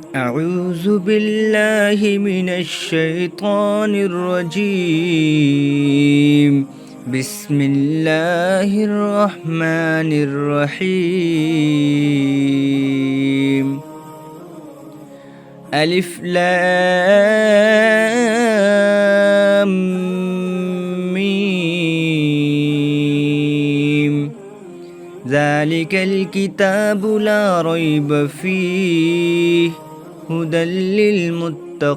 अऊज़ु बिल्लाहि मिनश शैतानिर रजीम। बिस्मिल्लाहिर रहमानिर रहीम। अलिफ लाम मीम। ज़ालिकल किताबु ला रैब फीह हुदल लिल मुत्तक़ीन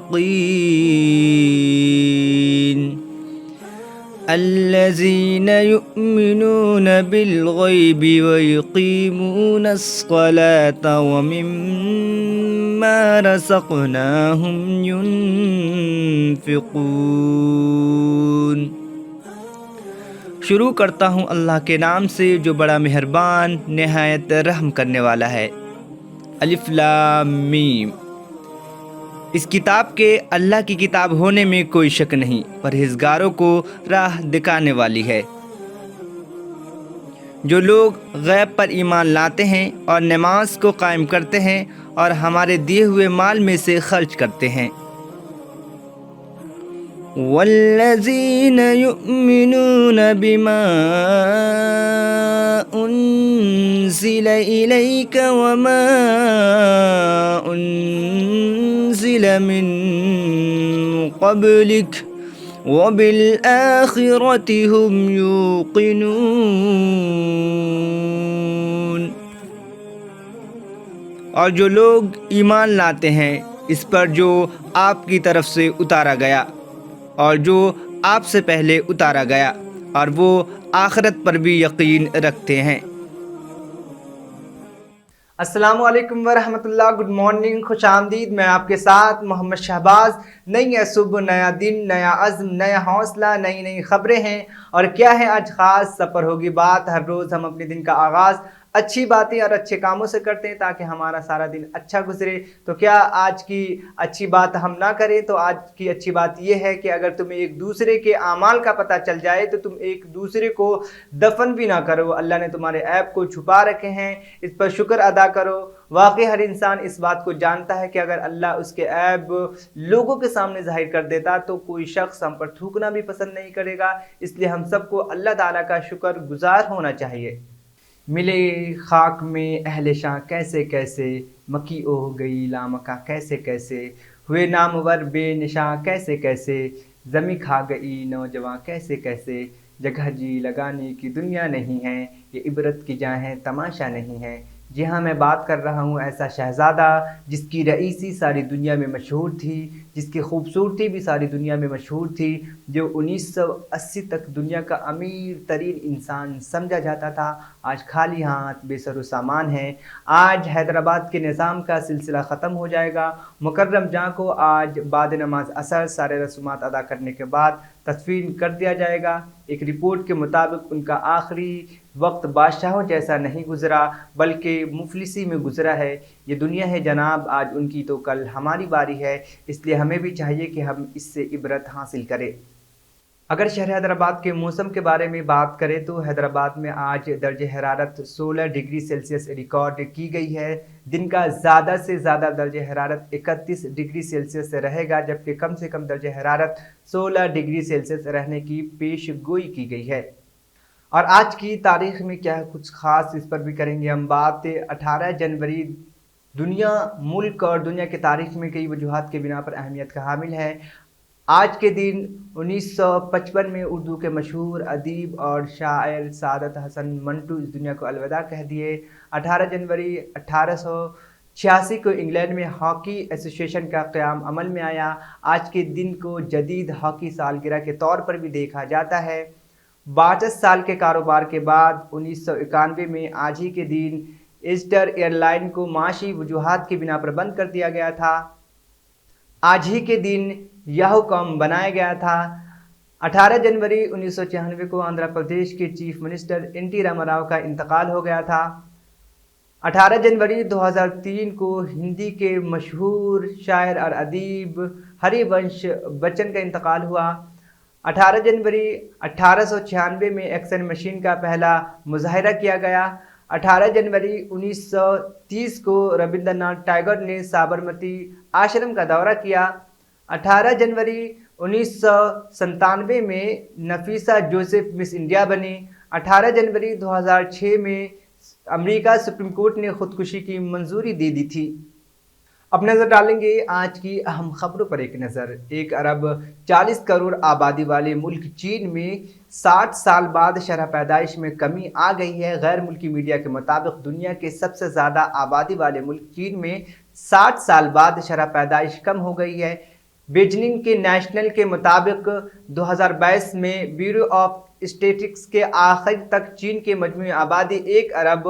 अल्लज़ीना युमिनूना बिल गैबि व युक़ीमूनस स्वलाता व मिम्मा रज़क़नाहुम युनफ़िक़ून। शुरू करता हूँ अल्लाह के नाम से जो बड़ा मेहरबान निहायत रहम करने वाला है। अलिफ लाम मीम। इस किताब के अल्लाह की किताब होने में कोई शक नहीं, परहेज़गारों को राह दिखाने वाली है। जो लोग गैब पर ईमान लाते हैं और नमाज को कायम करते हैं और हमारे दिए हुए माल में से खर्च करते हैं। वल्लज़ीना युमिनूना बिमा उन्ज़िला इलैका वमा उन्ज़िला मिन क़ब्लिक वबिल आखिरति हुम यूक़िनून। और जो लोग ईमान लाते हैं इस पर जो आपकी तरफ से उतारा गया और जो आपसे पहले उतारा गया, और वो आखिरत पर भी यकीन रखते हैं। अस्सलामु अलैकुम वरहमतुल्लाह। गुड मॉर्निंग, खुश आमदीद। मैं आपके साथ मोहम्मद शहबाज। नई है सुबह, नया दिन, नया अज़्म, नया हौसला, नई नई खबरें हैं। और क्या है आज ख़ास? सफ़र होगी बात। हर रोज़ हम अपने दिन का आगाज़ अच्छी बातें और अच्छे कामों से करते हैं ताकि हमारा सारा दिन अच्छा गुजरे। तो क्या आज की अच्छी बात हम ना करें? तो आज की अच्छी बात यह है कि अगर तुम्हें एक दूसरे के आमाल का पता चल जाए तो तुम एक दूसरे को दफन भी ना करो। अल्लाह ने तुम्हारे ऐब को छुपा रखे हैं, इस पर शुक्र अदा करो। वाकई हर इंसान इस बात को जानता है कि अगर अल्लाह उसके ऐब लोगों के सामने जाहिर कर देता तो कोई शख्स हम पर थूकना भी पसंद नहीं करेगा। इसलिए हम सबको अल्लाह ताला का शुक्र गुजार होना चाहिए। मिले खाक में अहले शाह कैसे कैसे, मकी हो गई लामका कैसे कैसे, हुए नामवर बेनिशा कैसे कैसे, ज़मी खा गई नौजवां कैसे कैसे। जगह जी लगाने की दुनिया नहीं है, ये इबरत की जहाँ तमाशा नहीं है। जी हाँ, मैं बात कर रहा हूँ ऐसा शहज़ादा जिसकी रईसी सारी दुनिया में मशहूर थी, जिसकी खूबसूरती भी सारी दुनिया में मशहूर थी, जो 1980 तक दुनिया का अमीर तरीन इंसान समझा जाता था। आज खाली हाथ बेसर सामान है। आज हैदराबाद के निज़ाम का सिलसिला ख़त्म हो जाएगा। मुकर्रम जहाँ को आज बाद नमाज असर सारे रसूमात अदा करने के बाद तदफीन कर दिया जाएगा। एक रिपोर्ट के मुताबिक उनका आखिरी वक्त बादशाहों जैसा नहीं गुजरा बल्कि मुफलिसी में गुजरा है। ये दुनिया है जनाब, आज उनकी तो कल हमारी बारी है। इसलिए हमें भी चाहिए कि हम इससे इबरत हासिल करें। अगर शहर हैदराबाद के मौसम के बारे में बात करें तो हैदराबाद में आज दर्ज हरारत 16 डिग्री सेल्सियस रिकॉर्ड की गई है। दिन का ज़्यादा से ज़्यादा दर्ज हरारत 31 डिग्री सेल्सियस से रहेगा, जबकि कम से कम दर्ज हरारत 16 डिग्री सेल्सियस रहने की पेश गोई की गई है। और आज की तारीख में क्या है कुछ ख़ास, इस पर भी करेंगे हम बात। 18 जनवरी दुनिया, मुल्क और दुनिया की तारीख में कई वजूहात के बिना पर अहमियत का हामिल है। आज के दिन 1955 में उर्दू के मशहूर अदीब और शायर सादत हसन मंटू इस दुनिया को अलविदा कह दिए। 18 जनवरी 1886 को इंग्लैंड में हॉकी एसोसिएशन का क़याम अमल में आया। आज के दिन को जदीद हॉकी सालगिरह के तौर पर भी देखा जाता है। 62 साल के कारोबार के बाद 1991 में आज ही के दिन ईस्टर एयरलाइन को माशी वजूहात की बिना पर बंद कर दिया गया था। आज ही के दिन याहू कॉम बनाया गया था। 18 जनवरी 1996 को आंध्र प्रदेश के चीफ मिनिस्टर एन.टी. रामाराव का इंतकाल हो गया था। 18 जनवरी 2003 को हिंदी के मशहूर शायर और अदीब हरिवंश बच्चन का इंतकाल हुआ। 18 जनवरी 1896 में एक्सन मशीन का पहला मुजाहिरा किया गया। 18 जनवरी 1930 को रविंद्रनाथ टैगोर ने साबरमती आश्रम का दौरा किया। 18 जनवरी 1997 में नफीसा जोसेफ मिस इंडिया बनी। 18 जनवरी 2006 में अमेरिका सुप्रीम कोर्ट ने खुदकुशी की मंजूरी दे दी थी। अब नजर डालेंगे आज की अहम खबरों पर। एक नज़र। 1 अरब 40 करोड़ आबादी वाले मुल्क चीन में 60 साल बाद शरह पैदाइश में कमी आ गई है। गैर मुल्की मीडिया के मुताबिक दुनिया के सबसे ज़्यादा आबादी वाले मुल्क चीन में 60 साल बाद शरह पैदाइश कम हो गई है। बीजिंग के नेशनल के मुताबिक 2022 में ब्यूरो ऑफ स्टैटिस्टिक्स के आखिर तक चीन की मजमूई आबादी 1 अरब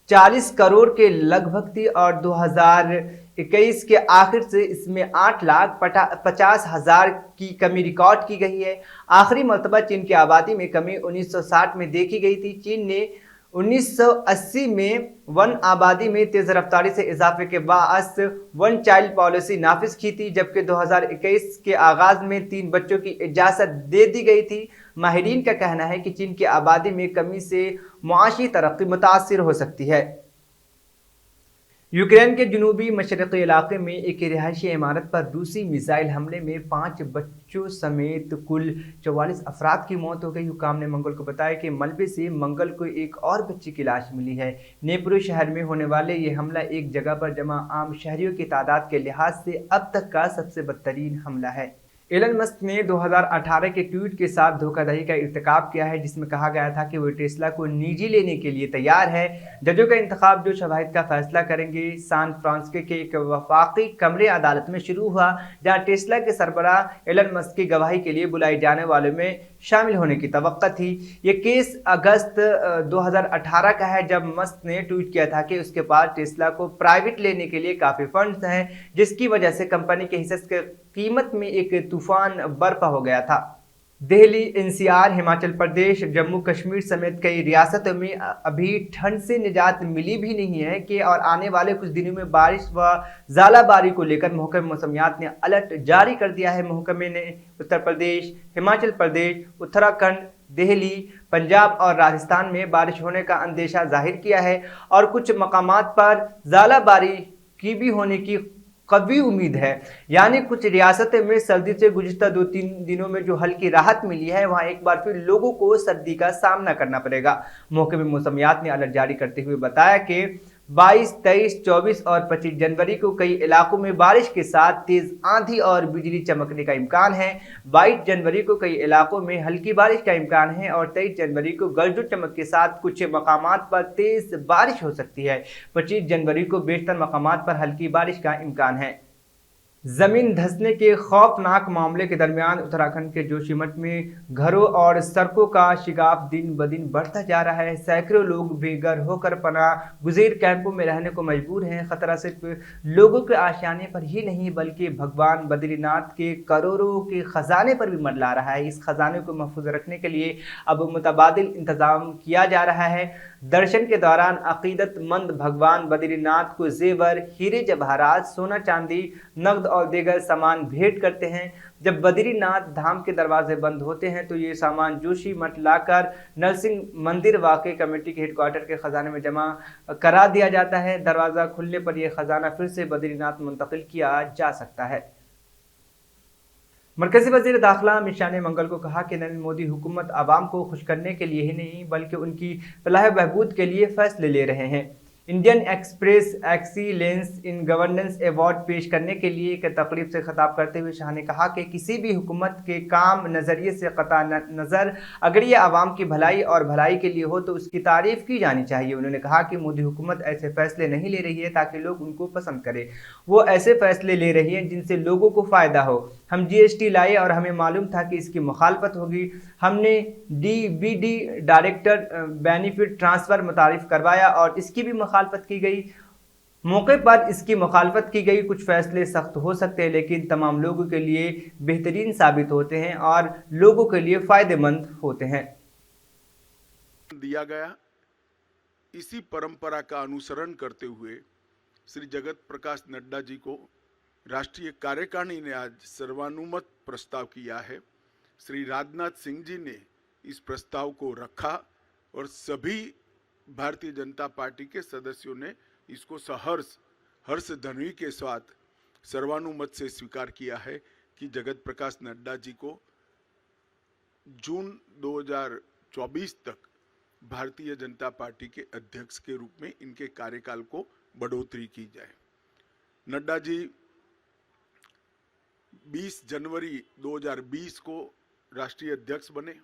40 करोड़ के लगभग थी और 2021 के आखिर से इसमें 8,50,000 की कमी रिकॉर्ड की गई है। आखिरी मरतबा चीन की आबादी में कमी 1960 में देखी गई थी। चीन ने 1980 में वन आबादी में तेज रफ्तारी से इजाफे के बाअस वन चाइल्ड पॉलिसी नाफिज की थी, जबकि 2021 के आगाज में 3 बच्चों की इजाज़त दे दी गई थी। माहिरीन का कहना है कि चीन की आबादी में कमी से मुआशी तरक्की मुतासिर हो सकती है। यूक्रेन के जनूबी मशरक़ी इलाके में एक रिहायशी इमारत पर रूसी मिसाइल हमले में 5 बच्चों समेत कुल 44 अफराद की मौत हो गई। हुकाम ने मंगल को बताया कि मलबे से मंगल को एक और बच्ची की लाश मिली है। नेप्रो शहर में होने वाले ये हमला एक जगह पर जमा आम शहरियों की तादाद के लिहाज से अब तक का सबसे बदतरीन हमला है। एलन मस्क ने 2018 के ट्वीट के साथ धोखाधड़ी का इर्तिकाब किया है, जिसमें कहा गया था कि वो टेस्ला को निजी लेने के लिए तैयार है। जजों का इंतखाब जो शवाहिद का फैसला करेंगे सैन फ्रांसिस्को के एक वफाकी कमरे अदालत में शुरू हुआ, जहां टेस्ला के सरबराह एलन मस्क की गवाही के लिए बुलाए जाने वालों में शामिल होने की तवक्को थी। ये केस अगस्त 2018 का है, जब मस्क ने ट्वीट किया था कि उसके पास टेस्ला को प्राइवेट लेने के लिए काफ़ी फंड्स हैं, जिसकी वजह से कंपनी के हिस्से के कीमत में एक तूफान बर्पा हो गया था। दिल्ली, एनसीआर, हिमाचल प्रदेश, जम्मू कश्मीर समेत कई रियासतों में अभी ठंड से निजात मिली भी नहीं है कि और आने वाले कुछ दिनों में बारिश व ज़ालाबारी को लेकर महकमे मौसमियात ने अलर्ट जारी कर दिया है। महकमे ने उत्तर प्रदेश, हिमाचल प्रदेश, उत्तराखंड, दिल्ली, पंजाब और राजस्थान में बारिश होने का अंदेशा जाहिर किया है और कुछ मकामात पर ज़ालाबारी की भी होने की कभी उम्मीद है। यानी कुछ रियासतें में सर्दी से गुज़िश्ता 2-3 दिनों में जो हल्की राहत मिली है, वहां एक बार फिर लोगों को सर्दी का सामना करना पड़ेगा। महकमे मौसमियात ने अलर्ट जारी करते हुए बताया कि 22, 23, 24 और 25 जनवरी को कई इलाकों में बारिश के साथ तेज आंधी और बिजली चमकने का इम्कान है। 22 जनवरी को कई इलाकों में हल्की बारिश का इम्कान है और 23 जनवरी को गरज चमक के साथ कुछ मकामात पर तेज बारिश हो सकती है। 25 जनवरी को बेशतर मकामात पर हल्की बारिश का इम्कान है। जमीन धंसने के खौफनाक मामले के दरमियान उत्तराखंड के जोशीमठ में घरों और सड़कों का शिगाफ दिन ब दिन बढ़ता जा रहा है। सैकड़ों लोग बेघर होकर पनाह गुज़ीर कैंपों में रहने को मजबूर हैं। खतरा सिर्फ लोगों के आशियाने पर ही नहीं बल्कि भगवान बद्रीनाथ के करोड़ों के खजाने पर भी मंडरा रहा है। इस खजाने को महफूज रखने के लिए अब मुतबादिल इंतजाम किया जा रहा है। दर्शन के दौरान अकीदतमंद भगवान बद्रीनाथ को जेवर, हीरे जवाहरात, सोना चांदी, नकद और दीगर सामान भेंट करते हैं। जब बद्रीनाथ धाम के दरवाजे बंद होते हैं तो ये सामान जोशीमठ लाकर नरसिंह मंदिर वाकई कमेटी के हेडक्वार्टर के खजाने में जमा करा दिया जाता है। दरवाज़ा खुलने पर यह खजाना फिर से बद्रीनाथ मुंतकिल किया जा सकता है। मरकजी वज़ीर दाखिला अमित शाह ने मंगल को कहा कि नरेंद्र मोदी हुकूमत आवाम को खुश करने के लिए ही नहीं बल्कि उनकी फलाह बहबूद के लिए फैसले ले रहे हैं। Indian express excellence in governance award पेश करने के लिए एक तकरीब से खिताब करते हुए शाह ने कहा कि किसी भी हुकूमत के काम नज़रिए से कता नज़र अगर ये आवाम की भलाई और भलाई के लिए हो तो उसकी तारीफ़ की जानी चाहिए। उन्होंने कहा कि मोदी हुकूमत ऐसे फैसले नहीं ले रही है ताकि लोग उनको पसंद करें, वो ऐसे फैसले ले रही है जिनसे लोगों को फ़ायदा हो। हम GST लाए और हमें मालूम था कि इसकी मुखालफत होगी। हमने DBD डायरेक्टर बेनिफिट ट्रांसफ़र मुतारिफ करवाया और इसकी भी मुखालफत की गई। मौके पर इसकी मुखालफत की गई। कुछ फैसले सख्त हो सकते हैं लेकिन तमाम लोगों के लिए बेहतरीन साबित होते हैं और लोगों के लिए फ़ायदेमंद होते हैं। दिया गया इसी परंपरा का अनुसरण करते हुए श्री जगत प्रकाश नड्डा जी को राष्ट्रीय कार्यकारिणी ने आज सर्वानुमत प्रस्ताव किया है। श्री राजनाथ सिंह जी ने इस प्रस्ताव को रखा और सभी भारतीय जनता पार्टी के सदस्यों ने इसको सहर्ष हर्ष ध्वनि के साथ सर्वानुमत से स्वीकार किया है कि जगत प्रकाश नड्डा जी को जून 2024 तक भारतीय जनता पार्टी के अध्यक्ष के रूप में इनके कार्यकाल को बढ़ोतरी की जाए। नड्डा जी 20 जनवरी 2020 को राष्ट्रीय अध्यक्ष बने।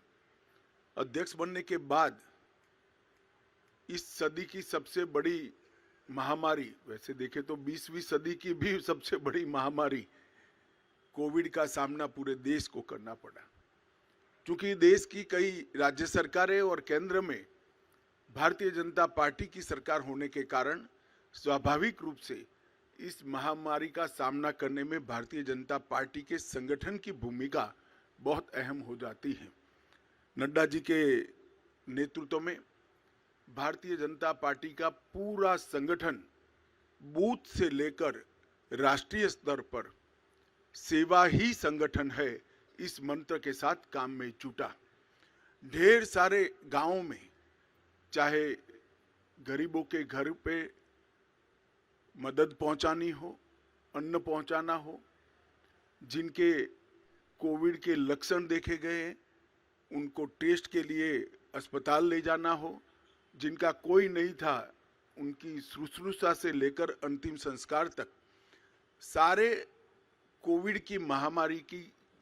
अध्यक्ष बनने के बाद इस सदी की सबसे बड़ी महामारी, वैसे देखें तो 20वीं सदी की भी सबसे बड़ी महामारी कोविड का सामना पूरे देश को करना पड़ा। क्योंकि देश की कई राज्य सरकारें और केंद्र में भारतीय जनता पार्टी की सरकार होने के कारण स्वाभाविक रूप से इस महामारी का सामना करने में भारतीय जनता पार्टी के संगठन की भूमिका बहुत अहम हो जाती है। नड्डा जी के नेतृत्व में भारतीय जनता पार्टी का पूरा संगठन बूथ से लेकर राष्ट्रीय स्तर पर सेवा ही संगठन है, इस मंत्र के साथ काम में जुटा। ढेर सारे गांवों में चाहे गरीबों के घर पे मदद पहुंचानी हो, अन्न पहुंचाना हो, जिनके कोविड के लक्षण देखे गए हैं उनको टेस्ट के लिए अस्पताल ले जाना हो, जिनका कोई नहीं था उनकी शुश्रूषा से लेकर अंतिम संस्कार तक सारे कोविड की महामारी की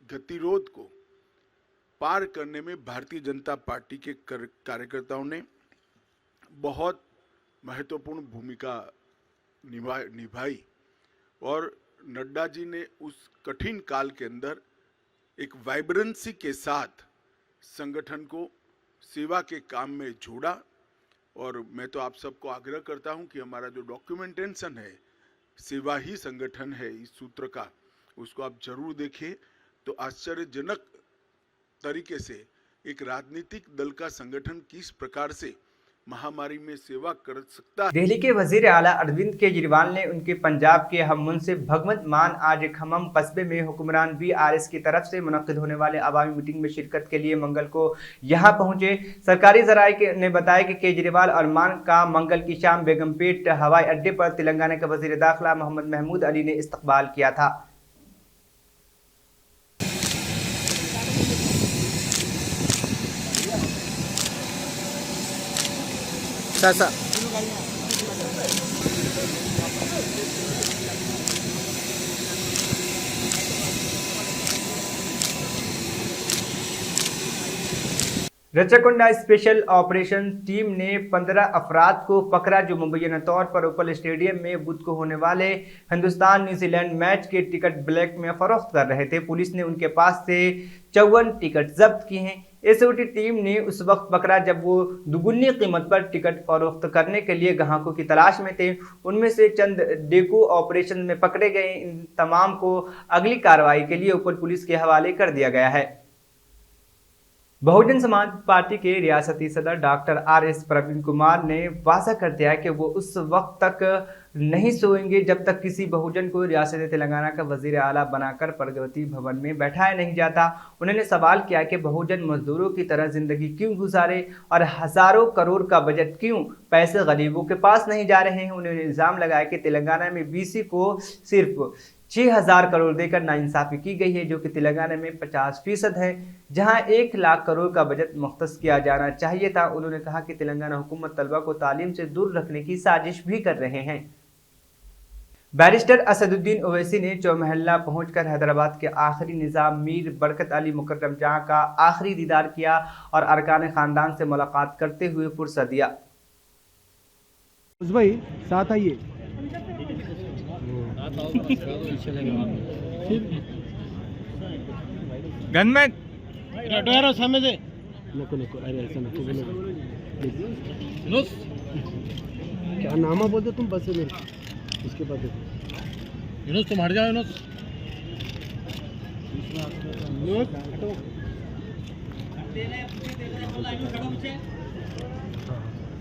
गतिरोध को पार करने में भारतीय जनता पार्टी के कार्यकर्ताओं ने बहुत महत्वपूर्ण भूमिका निभाई और नड्डा जी ने उस कठिन काल के अंदर एक वाइब्रेंसी के साथ संगठन को सेवा के काम में जोड़ा। और मैं तो आप सबको आग्रह करता हूं कि हमारा जो डॉक्यूमेंटेशन है, सेवा ही संगठन है, इस सूत्र का, उसको आप जरूर देखिए। तो आश्चर्यजनक तरीके से एक राजनीतिक दल का संगठन किस प्रकार से महामारी में सेवा कर सकता है। दिल्ली के वजीर आला अरविंद केजरीवाल ने उनके पंजाब के हम मुंसिफ भगवंत मान आज खम्मम कस्बे में हुक्मरान बीआरएस की तरफ से मुनक्किद होने वाले आवामी मीटिंग में शिरकत के लिए मंगल को यहां पहुंचे। सरकारी जराये ने बताया कि केजरीवाल और मान का मंगल की शाम बेगमपेट हवाई अड्डे पर तेलंगाना के वजीर दाखिला मोहम्मद महमूद अली ने इस्तकबाल किया था। रचकुंडा स्पेशल ऑपरेशन टीम ने 15 अफराद को पकड़ा जो मुबैना तौर पर ओपल स्टेडियम में बुध को होने वाले हिंदुस्तान न्यूजीलैंड मैच के टिकट ब्लैक में फरोख्त कर रहे थे। पुलिस ने उनके पास से 54 टिकट जब्त किए हैं। एसओटी टीम ने उस वक्त पकड़ा जब वो दुगुनी कीमत पर टिकट फरोख्त करने के लिए ग्राहकों की तलाश में थे। उनमें से चंद डेको ऑपरेशन में पकड़े गए। इन तमाम को अगली कार्रवाई के लिए ओपल पुलिस के हवाले कर दिया गया है। बहुजन समाज पार्टी के रियासती सदर डॉक्टर आरएस प्रवीण कुमार ने वादा कर दिया कि वो उस वक्त तक नहीं सोएंगे जब तक किसी बहुजन को रियासत तेलंगाना का वजीर आला बनाकर प्रगति भवन में बैठाया नहीं जाता। उन्होंने सवाल किया कि बहुजन मजदूरों की तरह जिंदगी क्यों गुजारे और हजारों करोड़ का बजट क्यों पैसे गरीबों के पास नहीं जा रहे हैं। उन्होंने इल्जाम लगाया कि तेलंगाना में बीसी को सिर्फ 6000 करोड़ देकर नाइंसाफी की गई है, जो कि तेलंगाना में 50% है, जहां 1 लाख करोड़ का बजट मुख्तस किया जाना चाहिए था। उन्होंने कहा कि तेलंगाना हुकूमत तलबा को तालीम से दूर रखने की साजिश भी कर रहे हैं। बैरिस्टर असदुद्दीन ओवैसी ने चौमहल्ला पहुंचकर हैदराबाद के आखिरी निज़ाम मीर बरकत अली मुकर्रम जहां का आखिरी दीदार किया और अरकान खानदान से मुलाकात करते हुए पुरसा दिया। भाई साथ आइए। गनमैन सामने से नको अरे ऐसा नको क्या नामा बोलते तुम बस में उसके बाद यूनुस तुम हट जाओ।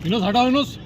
यूनुस हटाओ। यूनुस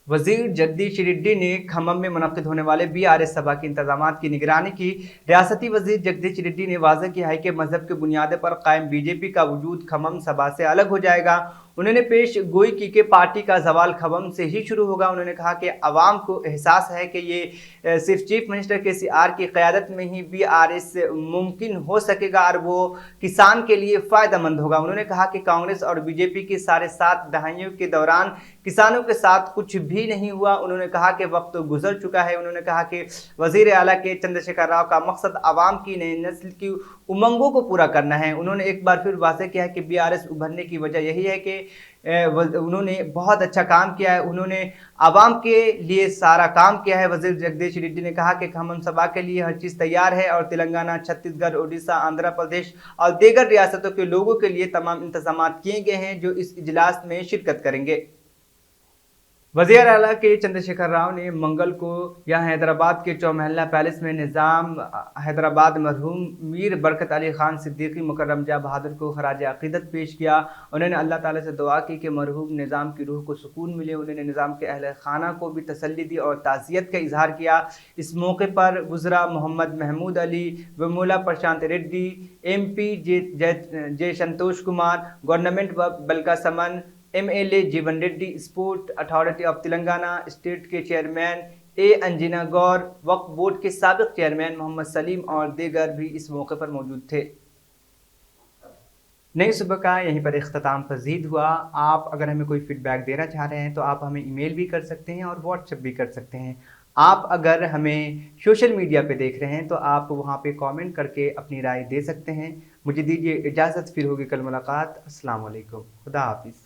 वजीर जगदीश रेड्डी ने खम्मम में मुनक्किद होने वाले बीआरएस सभा के इंतजामात की निगरानी की। रियासती वजीर जगदीश रेड्डी ने वाज़ह किया है कि मजहब के बुनियाद पर कायम बीजेपी का वजूद खम्मम सभा से अलग हो जाएगा। उन्होंने पेश गोई की कि पार्टी का जवाल खम्मम से ही शुरू होगा। उन्होंने कहा कि अवाम को एहसास है कि ये सिर्फ चीफ मिनिस्टर KCR की क़यादत में ही बीआरएस मुमकिन हो सकेगा और वो किसान के लिए फ़ायदेमंद होगा। उन्होंने कहा कि कांग्रेस और बीजेपी की 7.5 दहाइयों के दौरान किसानों के साथ कुछ भी नहीं हुआ। उन्होंने कहा कि वक्त गुजर चुका है। उन्होंने कहा कि वज़ीर आला के चंद्रशेखर राव का मकसद आवाम की नई नस्ल की उमंगों को पूरा करना है। उन्होंने एक बार फिर वाज़ेह किया कि बीआरएस उभरने की वजह यही है कि उन्होंने बहुत अच्छा काम किया है, उन्होंने आवाम के लिए सारा काम किया है। वज़ीर जगदीश रेड्डी ने कहा कि खम्मम सभा के लिए हर चीज़ तैयार है और तेलंगाना, छत्तीसगढ़, उड़ीसा, आंध्र प्रदेश और दीगर रियासतों के लोगों के लिए तमाम इंतजाम किए गए हैं जो इस इजलास में शिरकत करेंगे। वज़ीर आला के चंद्रशेखर राव ने मंगल को यहाँ हैदराबाद के चौमहल्ला पैलेस में निज़ाम हैदराबाद मरहूम मीर बरकत अली खान सिद्दीकी मुकर्रम जा बहादुर को खराज अक़ीदत पेश किया। उन्होंने अल्लाह ताला से दुआ की कि मरहूम निज़ाम की रूह को सुकून मिले। उन्होंने निज़ाम के अहले खाना को भी तसल्ली दी और ताज़ियत का इजहार किया। इस मौके पर वज़रा Mohammed Mahmood Ali, Vemula Prashant Reddy, MP J Santosh Kumar, government Balka Suman, MLA Jeevan Reddy, sport authority of Telangana state के चेयरमैन A अंजना गौर, वक्फ बोर्ड के साबिक चेयरमैन मोहम्मद सलीम और दीगर भी इस मौके पर मौजूद थे। नई सुबह का यहीं पर इख्तिताम पजीद हुआ। आप अगर हमें कोई फीडबैक देना चाह रहे हैं तो आप हमें ईमेल भी कर सकते हैं और व्हाट्सएप भी कर सकते हैं। आप अगर हमें सोशल मीडिया पे देख रहे हैं तो आप वहाँ पे कमेंट करके अपनी राय दे सकते हैं। मुझे दीजिए इजाज़त, फिर होगी कल मुलाकात। अस्सलाम वालेकुम, खुदा हाफिज़।